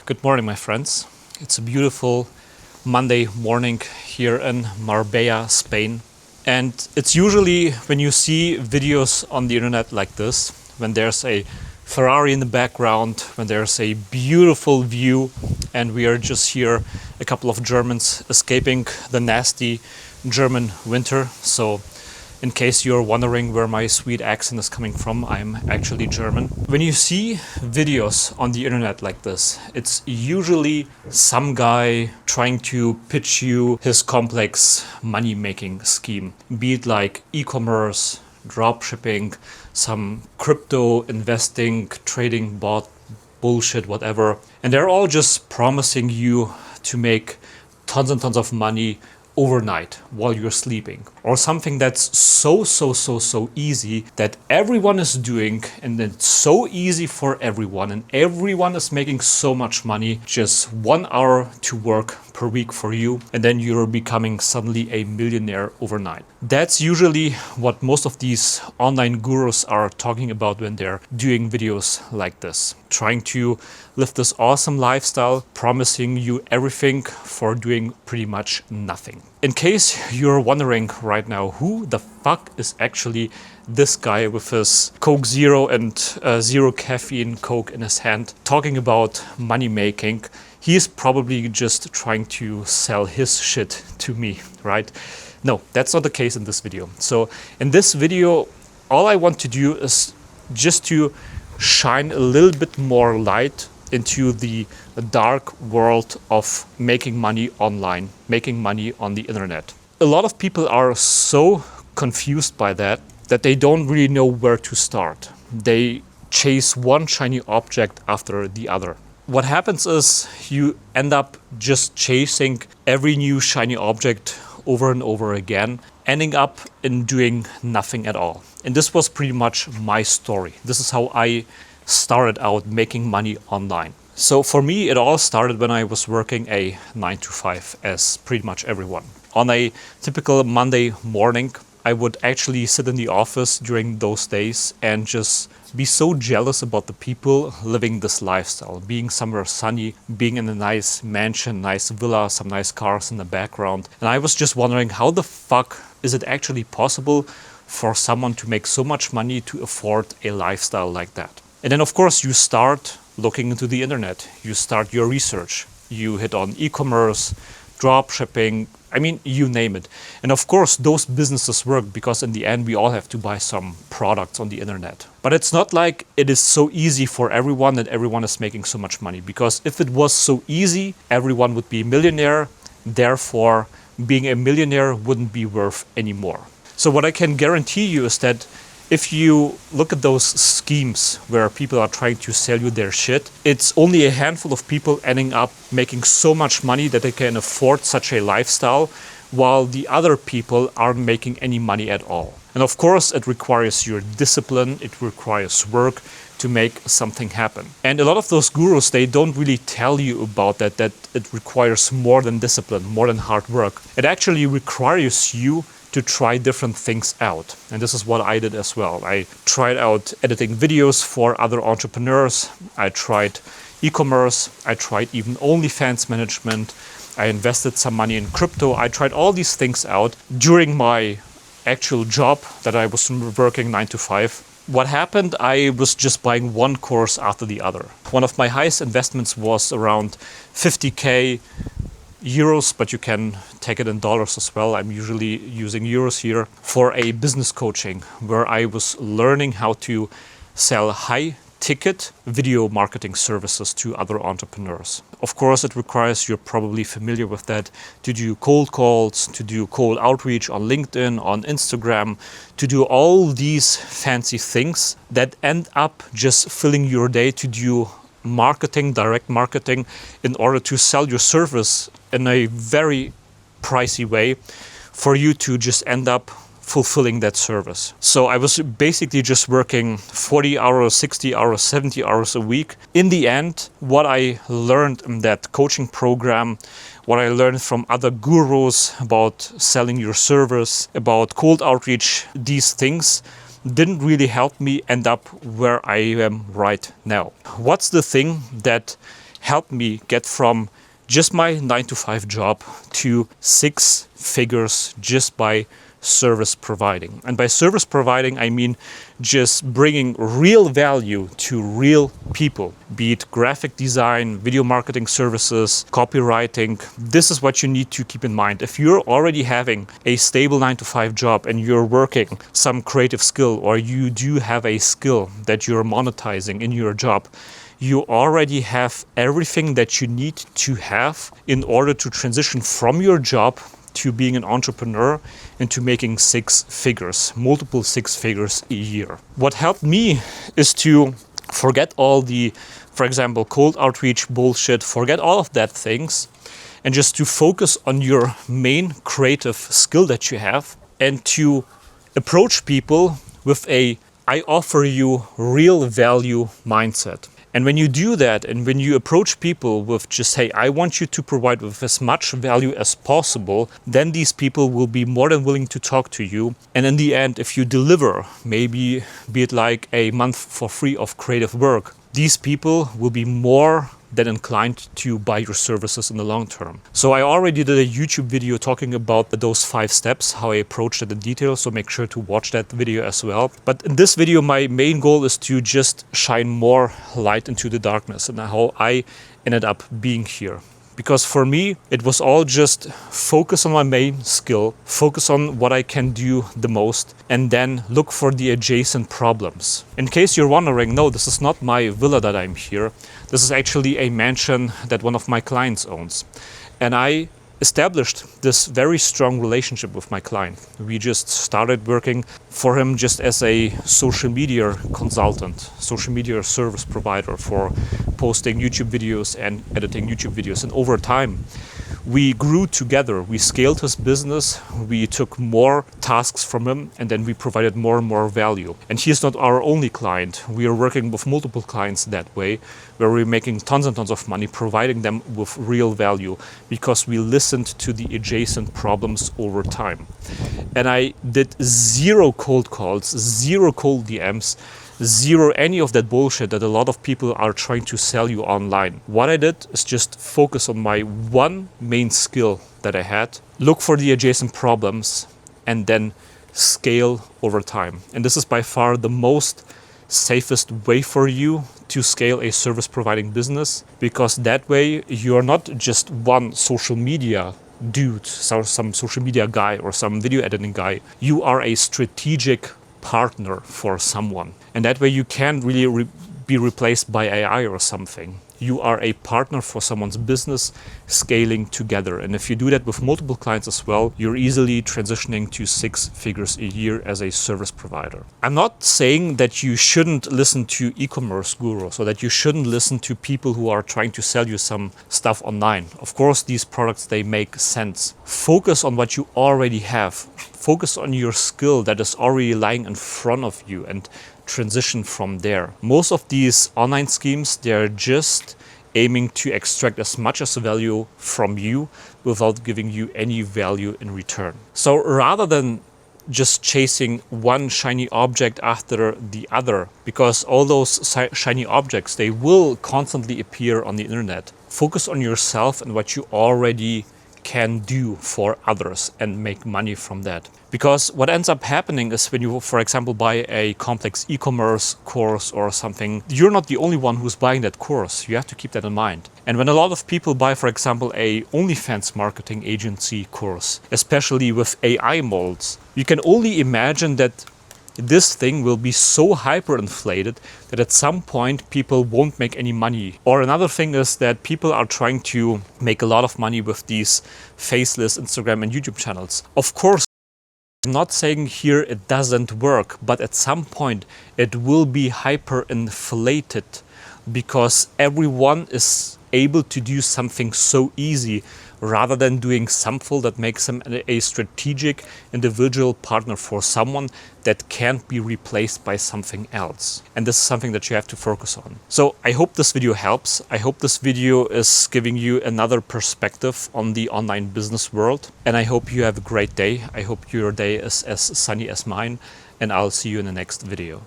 Good morning, my friends. It's a beautiful Monday morning here in Marbella, Spain. And it's usually when you see videos on the internet like this, when there's a Ferrari in the background, when there's a beautiful view, and we are just here, a couple of Germans escaping the nasty German winter. So in case you're wondering where my sweet accent is coming from, I'm actually German. When you see videos on the internet like this, it's usually some guy trying to pitch you his complex money-making scheme, be it like e-commerce, dropshipping, some crypto investing, trading bot bullshit, whatever. And they're all just promising you to make tons and tons of money overnight while you're sleeping, or something that's so easy that everyone is doing, and it's so easy for everyone, and everyone is making so much money, just 1 hour to work per week for you, and then you're becoming suddenly a millionaire overnight. That's usually what most of these online gurus are talking about when they're doing videos like this, trying to live this awesome lifestyle, promising you everything for doing pretty much nothing. In case you're wondering right now, who the fuck is actually this guy with his Coke Zero and zero caffeine Coke in his hand talking about money making, he is probably just trying to sell his shit to me, right? No, that's not the case in this video. So in this video, all I want to do is just to shine a little bit more light into the dark world of making money online, making money on the internet. A lot of people are so confused by that they don't really know where to start. They chase one shiny object after the other. What happens is you end up just chasing every new shiny object over and over again, ending up in doing nothing at all. And this was pretty much my story. This is how I started out making money online. So for me, it all started when I was working a 9 to 5, as pretty much everyone. On a typical Monday morning, I would actually sit in the office during those days and just be so jealous about the people living this lifestyle, being somewhere sunny, being in a nice mansion, nice villa, some nice cars in the background. And I was just wondering, how the fuck is it actually possible for someone to make so much money to afford a lifestyle like that? And then, of course, you start looking into the internet. You start your research. You hit on e-commerce, drop shipping, I mean, you name it. And of course, those businesses work because in the end, we all have to buy some products on the internet. But it's not like it is so easy for everyone that everyone is making so much money. Because if it was so easy, everyone would be a millionaire. Therefore, being a millionaire wouldn't be worth any more. So what I can guarantee you is that if you look at those schemes where people are trying to sell you their shit, it's only a handful of people ending up making so much money that they can afford such a lifestyle, while the other people aren't making any money at all. And of course, it requires your discipline, it requires work to make something happen. And a lot of those gurus, they don't really tell you about that it requires more than discipline, more than hard work. It actually requires you to try different things out. And this is what I did as well. I tried out editing videos for other entrepreneurs. I tried e-commerce. I tried even OnlyFans management. I invested some money in crypto. I tried all these things out during my actual job that I was working 9 to 5. What happened, I was just buying one course after the other. One of my highest investments was around 50K euros, but you can take it in dollars as well. I'm usually using euros here for a business coaching where I was learning how to sell high ticket video marketing services to other entrepreneurs. Of course, it requires, you're probably familiar with that, to do cold calls, to do cold outreach on LinkedIn, on Instagram, to do all these fancy things that end up just filling your day to do marketing, direct marketing, in order to sell your service in a very pricey way for you to just end up fulfilling that service. So I was basically just working 40 hours, 60 hours, 70 hours a week. In the end, what I learned in that coaching program, what I learned from other gurus about selling your service, about cold outreach, these things didn't really help me end up where I am right now. What's the thing that helped me get from just my 9-to-5 job to 6 figures just by service providing. And by service providing, I mean just bringing real value to real people, be it graphic design, video marketing services, copywriting. This is what you need to keep in mind. If you're already having a stable 9-to-5 job and you're working some creative skill, or you do have a skill that you're monetizing in your job, you already have everything that you need to have in order to transition from your job to being an entrepreneur and to making 6 figures, multiple 6 figures a year. What helped me is to forget all the, for example, cold outreach bullshit, forget all of that things, and just to focus on your main creative skill that you have, and to approach people with a I offer you real value mindset. And when you do that, and when you approach people with just, hey, I want you to provide with as much value as possible, then these people will be more than willing to talk to you. And in the end, if you deliver, maybe be it like a month for free of creative work, these people will be more than inclined to buy your services in the long term. So I already did a YouTube video talking about those 5 steps, how I approached it in detail, so make sure to watch that video as well. But in this video, my main goal is to just shine more light into the darkness and how I ended up being here. Because for me, it was all just focus on my main skill, focus on what I can do the most, and then look for the adjacent problems. In case you're wondering, no, this is not my villa that I'm here. This is actually a mansion that one of my clients owns. And I established this very strong relationship with my client. We just started working for him just as a social media consultant, social media service provider for posting YouTube videos and editing YouTube videos. And over time, we grew together. We scaled his business. We took more tasks from him, and then we provided more and more value. And he is not our only client. We are working with multiple clients that way, where we're making tons and tons of money, providing them with real value because we listened to the adjacent problems over time. And I did 0 cold calls, 0 cold DMs, 0 any of that bullshit that a lot of people are trying to sell you online. What I did is just focus on my one main skill that I had, look for the adjacent problems, and then scale over time. And this is by far the most safest way for you to scale a service providing business, because that way you're not just one social media dude, some social media guy or some video editing guy. You are a strategic partner for someone. And that way you can't really be replaced by AI or something. You are a partner for someone's business scaling together. And if you do that with multiple clients as well, you're easily transitioning to 6 figures a year as a service provider. I'm not saying that you shouldn't listen to e-commerce gurus or that you shouldn't listen to people who are trying to sell you some stuff online. Of course, these products, they make sense. Focus on what you already have. Focus on your skill that is already lying in front of you and transition from there. Most of these online schemes, they're just aiming to extract as much as value from you without giving you any value in return. So rather than just chasing one shiny object after the other, because all those shiny objects, they will constantly appear on the internet, focus on yourself and what you already can do for others and make money from that. Because what ends up happening is when you, for example, buy a complex e-commerce course or something, you're not the only one who's buying that course. You have to keep that in mind. And when a lot of people buy, for example, a OnlyFans marketing agency course, especially with AI molds, you can only imagine that this thing will be so hyperinflated that at some point people won't make any money. Or another thing is that people are trying to make a lot of money with these faceless Instagram and YouTube channels. Of course, I'm not saying here it doesn't work, but at some point it will be hyperinflated because everyone is able to do something so easy rather than doing something that makes them a strategic individual partner for someone that can't be replaced by something else. And this is something that you have to focus on. So I hope this video helps. I hope this video is giving you another perspective on the online business world. And I hope you have a great day. I hope your day is as sunny as mine. And I'll see you in the next video.